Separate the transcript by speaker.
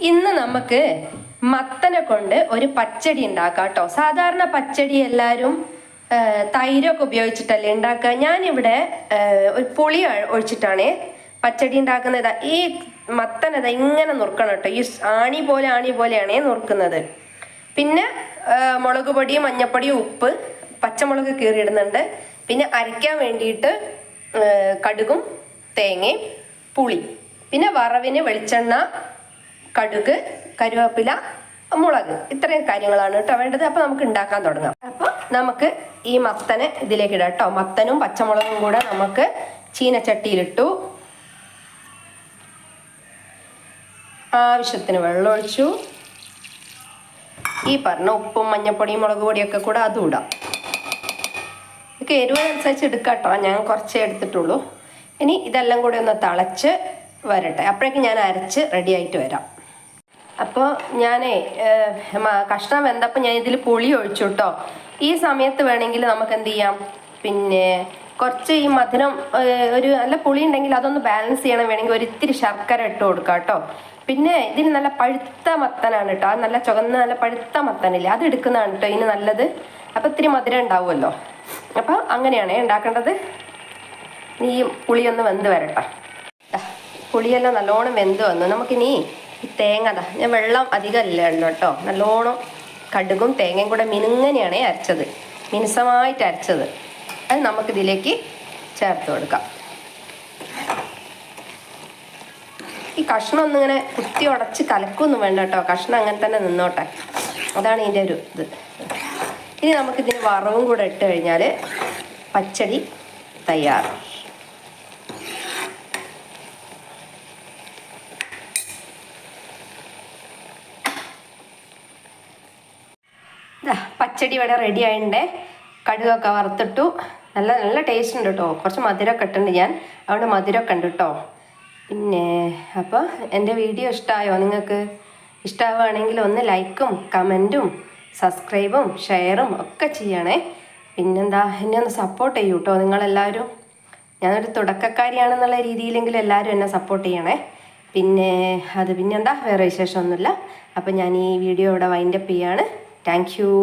Speaker 1: ഇന്ന് നമുക്ക് മത്തനെ കൊണ്ട് ഒരു പച്ചടി ഉണ്ടാക്കാം കേട്ടോ. സാധാരണ പച്ചടി എല്ലാവരും തൈരൊക്കെ ഉപയോഗിച്ചിട്ടല്ലേ ഉണ്ടാക്കുക. ഞാനിവിടെ ഒരു പുളി ഒഴിച്ചിട്ടാണ് പച്ചടി ഉണ്ടാക്കുന്നത്. ഈ മത്തനത ഇങ്ങനെ നുറുക്കണം കേട്ടോ. ഈ ആണി പോലെയാണ് നുറുക്കുന്നത്. പിന്നെ മുളക് പൊടി, മഞ്ഞപ്പൊടി, ഉപ്പ്, പച്ചമുളക് കീറിയിടുന്നുണ്ട്. പിന്നെ അരയ്ക്കാൻ വേണ്ടിയിട്ട് കടുകും തേങ്ങയും പുളി, പിന്നെ വറവിന് വെളിച്ചെണ്ണ, കടുക്, കരുവേപ്പില, മുളക്, ഇത്രയും കാര്യങ്ങളാണ് കേട്ടോ വേണ്ടത്. അപ്പോൾ നമുക്ക് ഉണ്ടാക്കാൻ തുടങ്ങാം. അപ്പോൾ നമുക്ക് ഈ മത്തനെ ഇതിലേക്ക് ഇടാം കേട്ടോ. മത്തനും പച്ചമുളകും കൂടെ നമുക്ക് ചീനച്ചട്ടിയിലിട്ടു. ആവശ്യത്തിന് വെള്ളം ഒഴിച്ചു. ഈ പറഞ്ഞ ഉപ്പും മഞ്ഞപ്പൊടിയും മുളക് പൊടിയൊക്കെ കൂടെ അതും ഇടാം. ഇതൊക്കെ എരിവിനനുസരിച്ച് എടുക്കാം കേട്ടോ. ഞാൻ കുറച്ചേ എടുത്തിട്ടുള്ളൂ. ഇനി ഇതെല്ലാം കൂടി ഒന്ന് തിളച്ച് വരട്ടെ. അപ്പോഴേക്കും ഞാൻ അരച്ച് റെഡി ആയിട്ട് വരാം. അപ്പോൾ ഞാനേ കഷ്ണം വെന്തപ്പോൾ ഞാൻ ഇതിൽ പുളി ഒഴിച്ചു കേട്ടോ. ഈ സമയത്ത് വേണമെങ്കിൽ നമുക്ക് എന്ത് ചെയ്യാം, പിന്നെ കുറച്ച് ഈ മധുരം ഒരു നല്ല പുളി ഉണ്ടെങ്കിൽ അതൊന്ന് ബാലൻസ് ചെയ്യണം. വേണമെങ്കിൽ ഒരു ഇത്തിരി ശർക്കര ഇട്ട് കൊടുക്കാം കേട്ടോ. പിന്നെ ഇതിന് നല്ല പഴുത്ത മത്തനാണ് കേട്ടോ. അത് നല്ല ചുവന്ന നല്ല പഴുത്ത മത്തനില്ലേ, അത് എടുക്കുന്നതാണ് കേട്ടോ ഇതിന് നല്ലത്. അപ്പോൾ ഇത്തിരി മധുരം ഉണ്ടാവുമല്ലോ. അപ്പോൾ അങ്ങനെയാണ് ഉണ്ടാക്കേണ്ടത്. ഈ പുളിയൊന്ന് വെന്ത് വരട്ടെ. പുളിയെല്ലാം നല്ലോണം വെന്ത് വന്നു. നമുക്കിനി ഈ തേങ്ങ ഞാൻ വെള്ളം അധികം ഇല്ല ഉള്ളൂ കേട്ടോ. നല്ലോണം കടുകും തേങ്ങയും കൂടെ മിനുങ്ങനെയാണ് അരച്ചത്, മിനുസമായിട്ട് അരച്ചത്. അത് നമുക്കിതിലേക്ക് ചേർത്ത് കൊടുക്കാം. ഈ കഷ്ണം ഒന്നിങ്ങനെ കുത്തി ഉടച്ച് കലക്കൊന്നും വേണ്ട കേട്ടോ. കഷ്ണം അങ്ങനെ തന്നെ നിന്നോട്ടെ. അതാണ് ഇതിൻ്റെ ഒരു ഇത്. ഇനി നമുക്കിതിന് വറവും കൂടെ ഇട്ട് കഴിഞ്ഞാൽ പച്ചടി തയ്യാർ. പച്ചടി ഇവിടെ റെഡി ആയിട്ടുണ്ട്. കടുകൊക്കെ വറുത്തിട്ടു. നല്ല ടേസ്റ്റ് ഉണ്ട് കേട്ടോ. കുറച്ച് മധുരമൊക്കെ ഇട്ടുണ്ട് ഞാൻ, അതുകൊണ്ട് മധുരമൊക്കെ ഉണ്ട് കേട്ടോ. പിന്നെ അപ്പോൾ എൻ്റെ വീഡിയോ ഇഷ്ടമായോ? നിങ്ങൾക്ക് ഇഷ്ടമാവുകയാണെങ്കിൽ ഒന്ന് ലൈക്കും കമൻറ്റും സബ്സ്ക്രൈബും ഷെയറും ഒക്കെ ചെയ്യണേ. പിന്നെന്താ, എന്നെ ഒന്ന് സപ്പോർട്ട് ചെയ്യൂ കേട്ടോ നിങ്ങളെല്ലാവരും. ഞാനൊരു തുടക്കക്കാരിയാണെന്നുള്ള രീതിയിലെങ്കിലും എല്ലാവരും എന്നെ സപ്പോർട്ട് ചെയ്യണേ. പിന്നെന്താ, വേറെ വിശേഷമൊന്നുമില്ല. അപ്പോൾ ഞാൻ ഈ വീഡിയോ ഇവിടെ വൈൻഡപ്പ് ചെയ്യാണ്. Thank you.